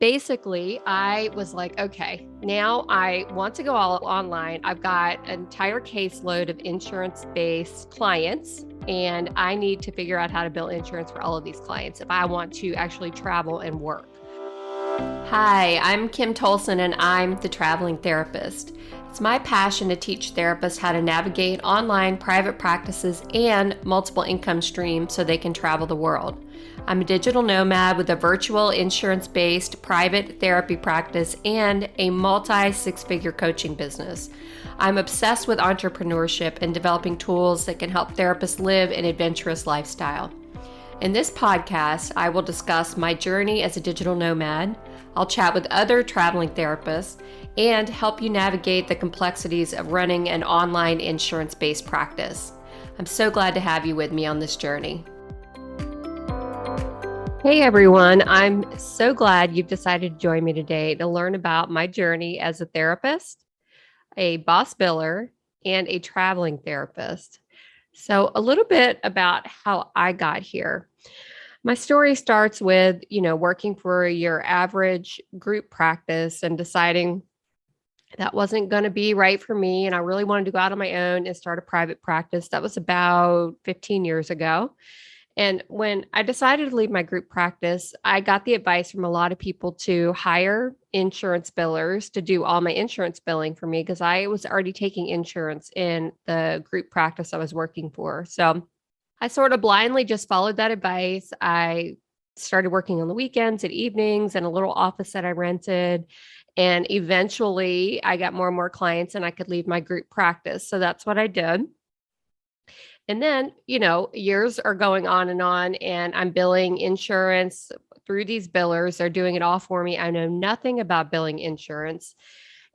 Basically, I was like, okay, now I want to go all online. I've got an entire caseload of insurance-based clients, and I need to figure out how to bill insurance for all of these clients if I want to actually travel and work. Hi, I'm Kim Tolson, and I'm the traveling therapist. It's my passion to teach therapists how to navigate online private practices and multiple income streams so they can travel the world. I'm a digital nomad with a virtual insurance-based private therapy practice and a multi-six-figure coaching business. I'm obsessed with entrepreneurship and developing tools that can help therapists live an adventurous lifestyle. In this podcast, I will discuss my journey as a digital nomad. I'll chat with other traveling therapists and help you navigate the complexities of running an online insurance-based practice. I'm so glad to have you with me on this journey. Hey everyone, I'm so glad you've decided to join me today to learn about my journey as a therapist, a boss biller, and a traveling therapist. So a little bit about how I got here. My story starts with, working for your average group practice and deciding that wasn't going to be right for me. And I really wanted to go out on my own and start a private practice. That was about 15 years ago. And when I decided to leave my group practice, I got the advice from a lot of people to hire insurance billers to do all my insurance billing for me because I was already taking insurance in the group practice I was working for. So I sort of blindly just followed that advice. I started working on the weekends and evenings in a little office that I rented. And eventually I got more and more clients and I could leave my group practice. So that's what I did. And then, years are going on, and I'm billing insurance through these billers. They're doing it all for me. I know nothing about billing insurance.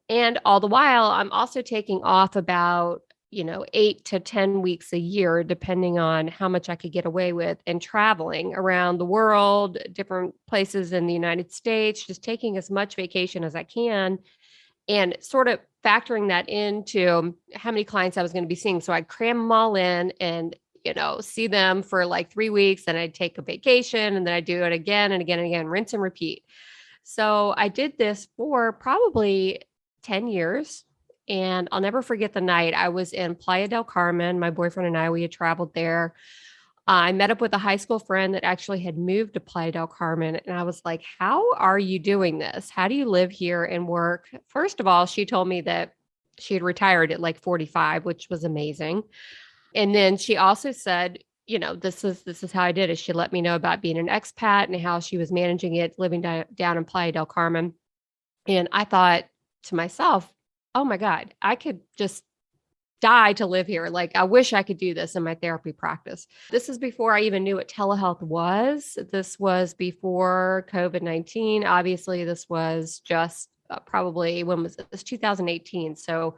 And all the while, I'm also taking off about 8 to 10 weeks a year, depending on how much I could get away with, and traveling around the world, different places in the United States, just taking as much vacation as I can and sort of factoring that into how many clients I was going to be seeing. So I'd cram them all in and, see them for like 3 weeks, and I'd take a vacation, and then I'd do it again and again and again, rinse and repeat. So I did this for probably 10 years. And I'll never forget the night I was in Playa del Carmen. My boyfriend and I, we had traveled there. I met up with a high school friend that actually had moved to Playa del Carmen. And I was like, how are you doing this? How do you live here and work? First of all, she told me that she had retired at like 45, which was amazing. And then she also said, this is how I did it. She let me know about being an expat and how she was managing it, living down in Playa del Carmen. And I thought to myself, oh my God, I could just die to live here. Like, I wish I could do this in my therapy practice. This is before I even knew what telehealth was. This was before COVID-19. Obviously, this was just probably, when was it? It was 2018. So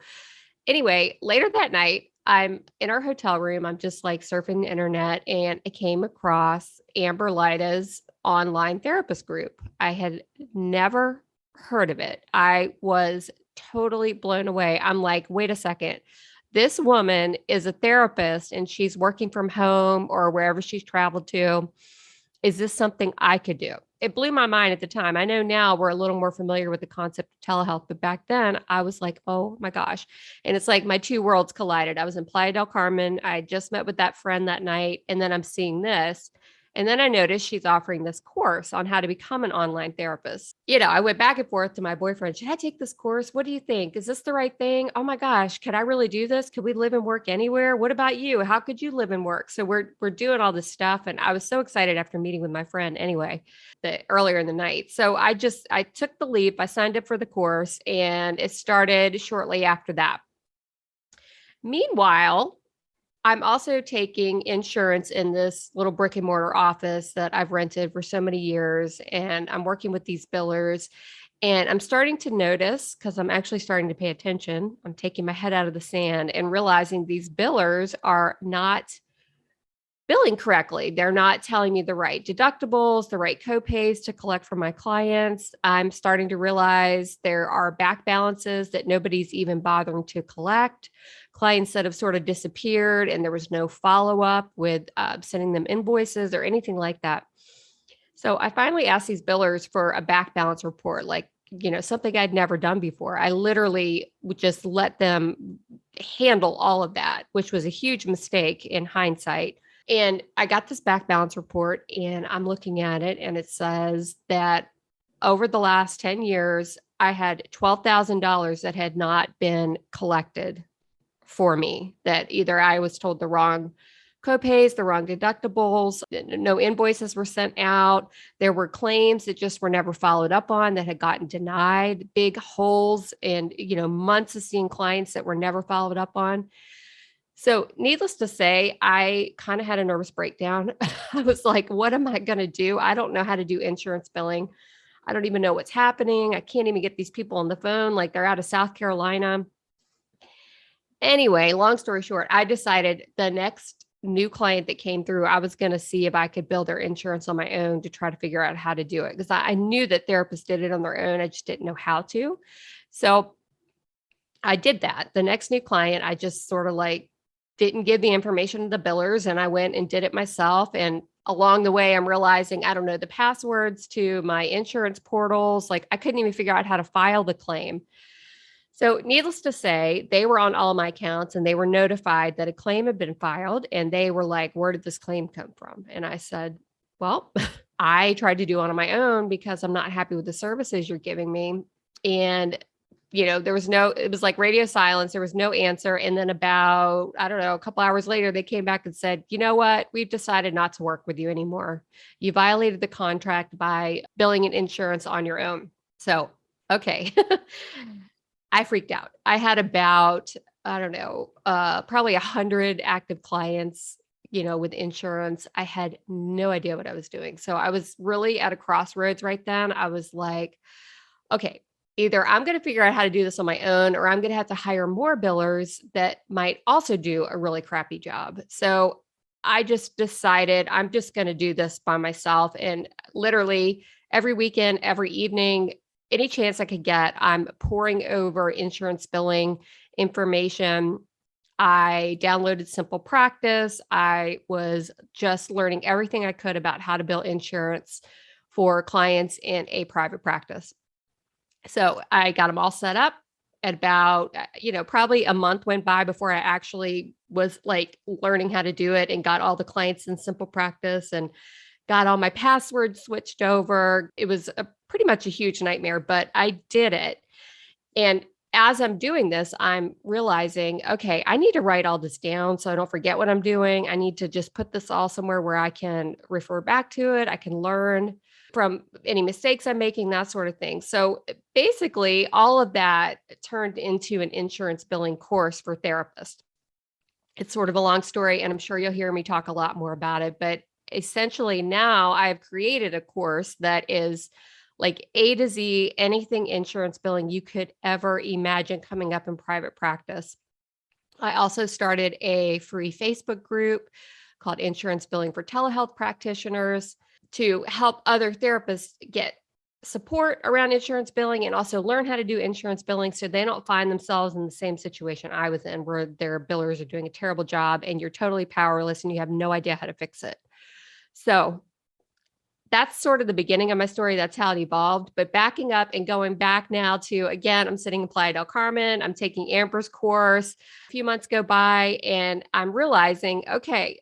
anyway, later that night, I'm in our hotel room. I'm just like surfing the internet, and I came across Amber Lida's online therapist group. I had never heard of it. I was totally blown away. I'm like, wait a second. This woman is a therapist and she's working from home or wherever she's traveled to. Is this something I could do? It blew my mind at the time. I know now we're a little more familiar with the concept of telehealth, but back then I was like, oh my gosh. And it's like my two worlds collided. I was in Playa del Carmen. I just met with that friend that night, and then I'm seeing this. And then I noticed she's offering this course on how to become an online therapist. I went back and forth to my boyfriend. Should I take this course? What do you think? Is this the right thing? Oh my gosh, could I really do this? Could we live and work anywhere? What about you? How could you live and work? So we're doing all this stuff. And I was so excited after meeting with my friend anyway, earlier in the night. So I took the leap. I signed up for the course, and it started shortly after that. Meanwhile, I'm also taking insurance in this little brick and mortar office that I've rented for so many years. And I'm working with these billers, and I'm starting to notice, because I'm actually starting to pay attention. I'm taking my head out of the sand and realizing these billers are not billing correctly. They're not telling me the right deductibles, the right copays to collect from my clients. I'm starting to realize there are back balances that nobody's even bothering to collect. Clients that have sort of disappeared, and there was no follow-up with sending them invoices or anything like that. So I finally asked these billers for a back balance report, like, something I'd never done before. I literally would just let them handle all of that, which was a huge mistake in hindsight. And I got this back balance report and I'm looking at it and it says that over the last 10 years, I had $12,000 that had not been collected for me, that either I was told the wrong copays, the wrong deductibles, no invoices were sent out. There were claims that just were never followed up on that had gotten denied, big holes and, months of seeing clients that were never followed up on. So needless to say, I kind of had a nervous breakdown. I was like, what am I going to do? I don't know how to do insurance billing. I don't even know what's happening. I can't even get these people on the phone. Like they're out of South Carolina. Anyway, long story short, I decided the next new client that came through, I was going to see if I could build their insurance on my own to try to figure out how to do it. Because I knew that therapists did it on their own. I just didn't know how to. So I did that. The next new client, I just sort of like didn't give the information to the billers and I went and did it myself. And along the way, I'm realizing I don't know the passwords to my insurance portals. Like I couldn't even figure out how to file the claim. So needless to say, they were on all my accounts and they were notified that a claim had been filed. And they were like, where did this claim come from? And I said, well, I tried to do it on my own because I'm not happy with the services you're giving me. And there was it was like radio silence. There was no answer. And then about, I don't know, a couple hours later, they came back and said, you know what? We've decided not to work with you anymore. You violated the contract by billing and insurance on your own. So, okay. I freaked out. I had about, I don't know, probably 100 active clients, with insurance. I had no idea what I was doing. So I was really at a crossroads right then. I was like, okay, either I'm going to figure out how to do this on my own, or I'm going to have to hire more billers that might also do a really crappy job. So I just decided I'm just going to do this by myself. And literally every weekend, every evening, any chance I could get, I'm pouring over insurance billing information. I downloaded Simple Practice. I was just learning everything I could about how to bill insurance for clients in a private practice. So I got them all set up. At about, probably a month went by before I actually was like learning how to do it and got all the clients in Simple Practice and got all my passwords switched over. It was pretty much a huge nightmare, but I did it. And as I'm doing this, I'm realizing, okay, I need to write all this down so I don't forget what I'm doing. I need to just put this all somewhere where I can refer back to it. I can learn from any mistakes I'm making, that sort of thing. So basically, all of that turned into an insurance billing course for therapists. It's sort of a long story, and I'm sure you'll hear me talk a lot more about it. But essentially, now I've created a course that is like A to Z, anything insurance billing you could ever imagine coming up in private practice. I also started a free Facebook group called Insurance Billing for Telehealth Practitioners to help other therapists get support around insurance billing and also learn how to do insurance billing so they don't find themselves in the same situation I was in where their billers are doing a terrible job and you're totally powerless and you have no idea how to fix it. So that's sort of the beginning of my story. That's how it evolved. But backing up and going back now to, again, I'm sitting in Playa del Carmen. I'm taking Amber's course. A few months go by and I'm realizing, okay,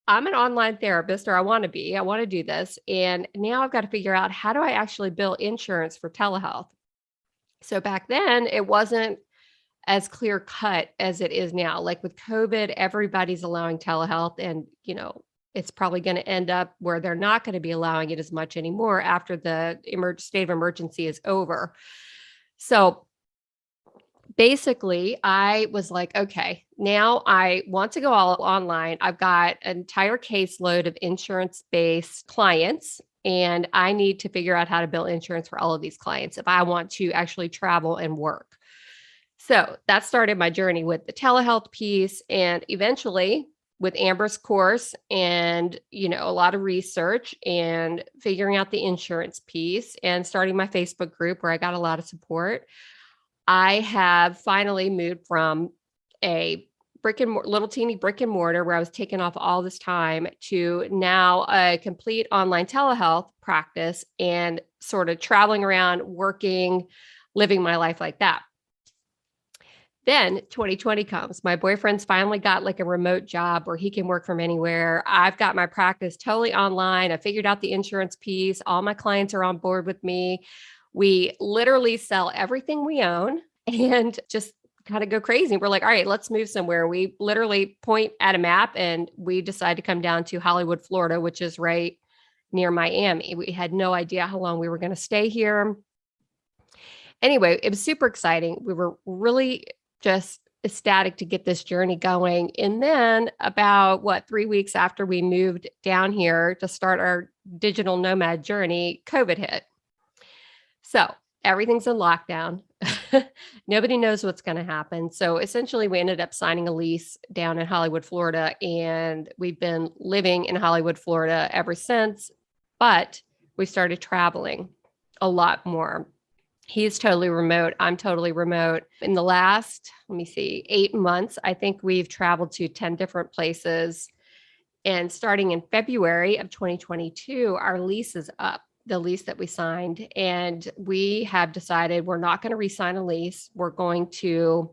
I'm an online therapist, or I want to be. I want to do this. And now I've got to figure out, how do I actually bill insurance for telehealth? So back then, it wasn't as clear cut as it is now. Like with COVID, everybody's allowing telehealth, and it's probably going to end up where they're not going to be allowing it as much anymore after the state of emergency is over. So basically, I was like, okay, now I want to go all online. I've got an entire caseload of insurance-based clients, and I need to figure out how to bill insurance for all of these clients if I want to actually travel and work. So that started my journey with the telehealth piece, and eventually with Amber's course and, a lot of research and figuring out the insurance piece and starting my Facebook group where I got a lot of support, I have finally moved from a little teeny brick and mortar where I was taking off all this time to now a complete online telehealth practice and sort of traveling around, working, living my life like that. Then 2020 comes. My boyfriend's finally got like a remote job where he can work from anywhere. I've got my practice totally online. I figured out the insurance piece. All my clients are on board with me. We literally sell everything we own and just kind of go crazy. We're like, all right, let's move somewhere. We literally point at a map and we decide to come down to Hollywood, Florida, which is right near Miami. We had no idea how long we were going to stay here. Anyway, it was super exciting. We were really just ecstatic to get this journey going. And then about 3 weeks after we moved down here to start our digital nomad journey, COVID hit. So everything's in lockdown. Nobody knows what's going to happen. So essentially we ended up signing a lease down in Hollywood, Florida, and we've been living in Hollywood, Florida ever since, but we started traveling a lot more. He's totally remote. I'm totally remote. In the last, 8 months, I think we've traveled to 10 different places. And starting in February of 2022, our lease is up, the lease that we signed. And we have decided we're not going to re-sign a lease. We're going to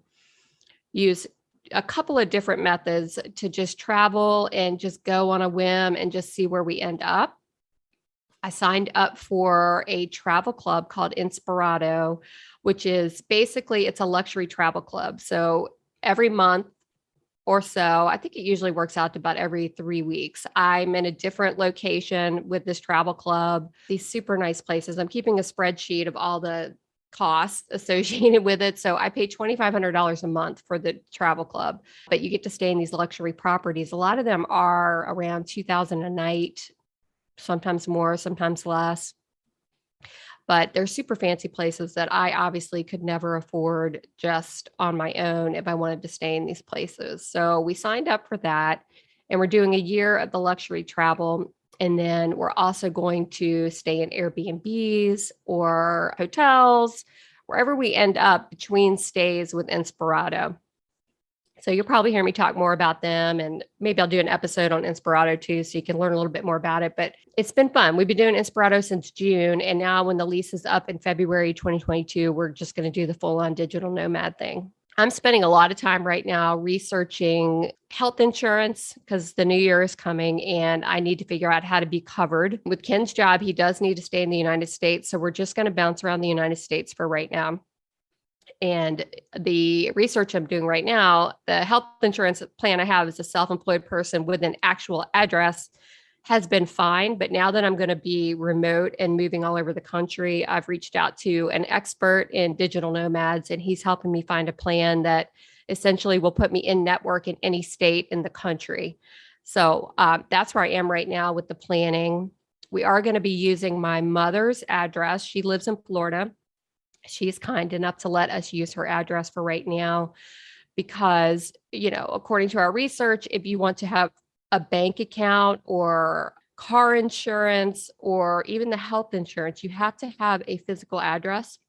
use a couple of different methods to just travel and just go on a whim and just see where we end up. I signed up for a travel club called Inspirato, which is basically, it's a luxury travel club. So every month or so, I think it usually works out to about every 3 weeks, I'm in a different location with this travel club, these super nice places. I'm keeping a spreadsheet of all the costs associated with it. So I pay $2,500 a month for the travel club, but you get to stay in these luxury properties. A lot of them are around $2,000 a night, sometimes more, sometimes less. But they're super fancy places that I obviously could never afford just on my own if I wanted to stay in these places. So we signed up for that, and we're doing a year of the luxury travel. And then we're also going to stay in Airbnbs or hotels, wherever we end up between stays with Inspirato. So you'll probably hear me talk more about them, and maybe I'll do an episode on Inspirato too, so you can learn a little bit more about it. But it's been fun. We've been doing Inspirato since June, and now when the lease is up in February 2022, we're just going to do the full-on digital nomad thing. I'm spending a lot of time right now researching health insurance because the new year is coming and I need to figure out how to be covered. With Ken's job, he does need to stay in the United States, so we're just going to bounce around the United States for right now. And the research I'm doing right now, the health insurance plan I have as a self-employed person with an actual address has been fine. But now that I'm going to be remote and moving all over the country, I've reached out to an expert in digital nomads, and he's helping me find a plan that essentially will put me in network in any state in the country. So that's where I am right now with the planning. We are going to be using my mother's address. She lives in Florida. She's kind enough to let us use her address for right now because, according to our research, if you want to have a bank account or car insurance or even the health insurance, you have to have a physical address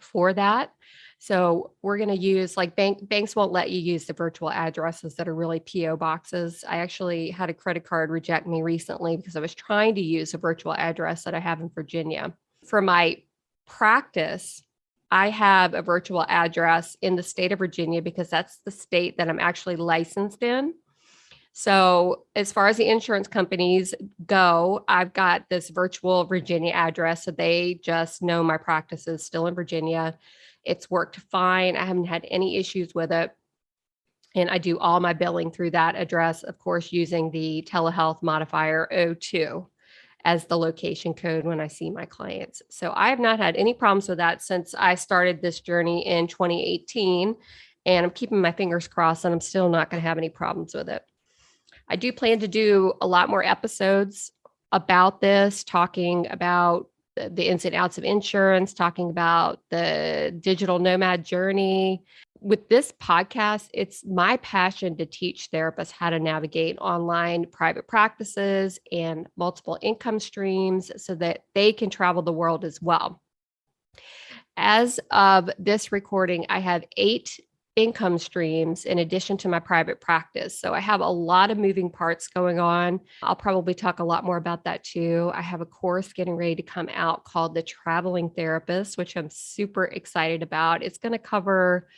for that. So we're going to use banks won't let you use the virtual addresses that are really PO boxes. I actually had a credit card reject me recently because I was trying to use a virtual address that I have in Virginia. For my practice, I have a virtual address in the state of Virginia because that's the state that I'm actually licensed in. So as far as the insurance companies go, I've got this virtual Virginia address. So they just know my practice is still in Virginia. It's worked fine. I haven't had any issues with it. And I do all my billing through that address, of course, using the telehealth modifier O2 as the location code when I see my clients. So I have not had any problems with that since I started this journey in 2018, and I'm keeping my fingers crossed and I'm still not going to have any problems with it. I do plan to do a lot more episodes about this, talking about the ins and outs of insurance, talking about the digital nomad journey. With this podcast, it's my passion to teach therapists how to navigate online private practices and multiple income streams so that they can travel the world as well. As of this recording, I have 8 income streams in addition to my private practice. So I have a lot of moving parts going on. I'll probably talk a lot more about that too. I have a course getting ready to come out called The Traveling Therapist, which I'm super excited about. It's going to cover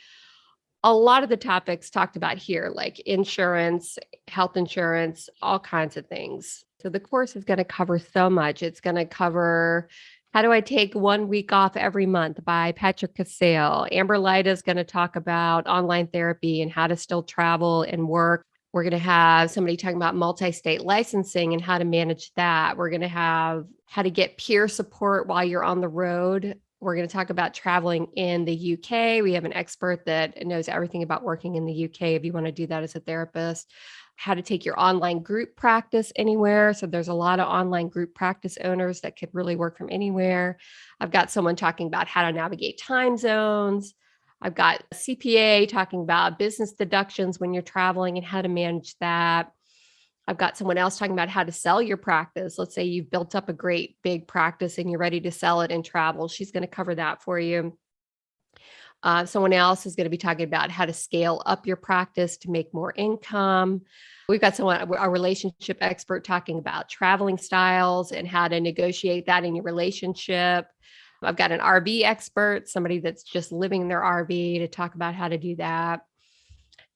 a lot of the topics talked about here, like insurance, health insurance, all kinds of things. So the course is going to cover so much. It's going to cover How Do I Take 1 Week Off Every Month by Patrick Casale. Amber Lyda is going to talk about online therapy and how to still travel and work. We're going to have somebody talking about multi-state licensing and how to manage that. We're going to have how to get peer support while you're on the road. We're going to talk about traveling in the UK. We have an expert that knows everything about working in the UK if you want to do that as a therapist. How to take your online group practice anywhere. So there's a lot of online group practice owners that could really work from anywhere. I've got someone talking about how to navigate time zones. I've got a CPA talking about business deductions when you're traveling and how to manage that. I've got someone else talking about how to sell your practice. Let's say you've built up a great big practice and you're ready to sell it and travel. She's going to cover that for you. Someone else is going to be talking about how to scale up your practice to make more income. We've got a relationship expert talking about traveling styles and how to negotiate that in your relationship. I've got an RV expert, somebody that's just living in their RV, to talk about how to do that.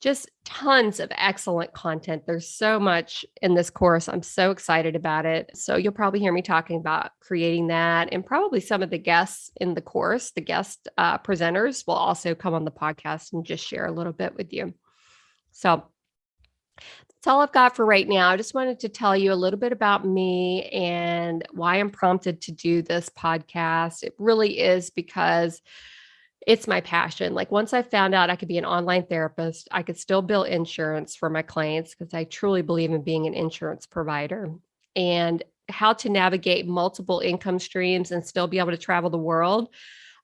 Just tons of excellent content. There's so much in this course. I'm so excited about it. So you'll probably hear me talking about creating that, and probably some of the guests in the course, the guest presenters, will also come on the podcast and just share a little bit with you. So that's all I've got for right now. I just wanted to tell you a little bit about me and why I'm prompted to do this podcast. It really is because it's my passion. Like, once I found out I could be an online therapist, I could still bill insurance for my clients, because I truly believe in being an insurance provider, and how to navigate multiple income streams and still be able to travel the world.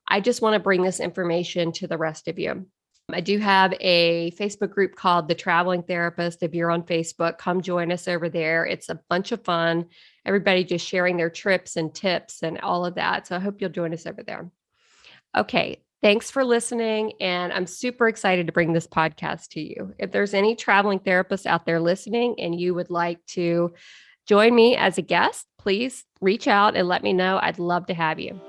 I just want to bring this information to the rest of you. I do have a Facebook group called The Traveling Therapist. If you're on Facebook, come join us over there. It's a bunch of fun. Everybody just sharing their trips and tips and all of that. So I hope you'll join us over there. Okay. Thanks for listening. And I'm super excited to bring this podcast to you. If there's any traveling therapists out there listening and you would like to join me as a guest, please reach out and let me know. I'd love to have you.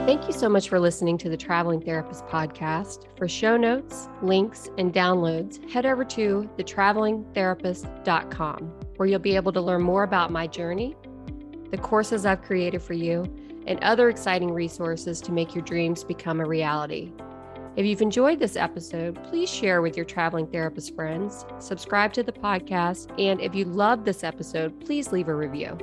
Thank you so much for listening to the Traveling Therapist podcast. For show notes, links, and downloads, head over to thetravelingtherapist.com, where you'll be able to learn more about my journey, the courses I've created for you, and other exciting resources to make your dreams become a reality. If you've enjoyed this episode, please share with your traveling therapist friends, subscribe to the podcast, and if you love this episode, please leave a review.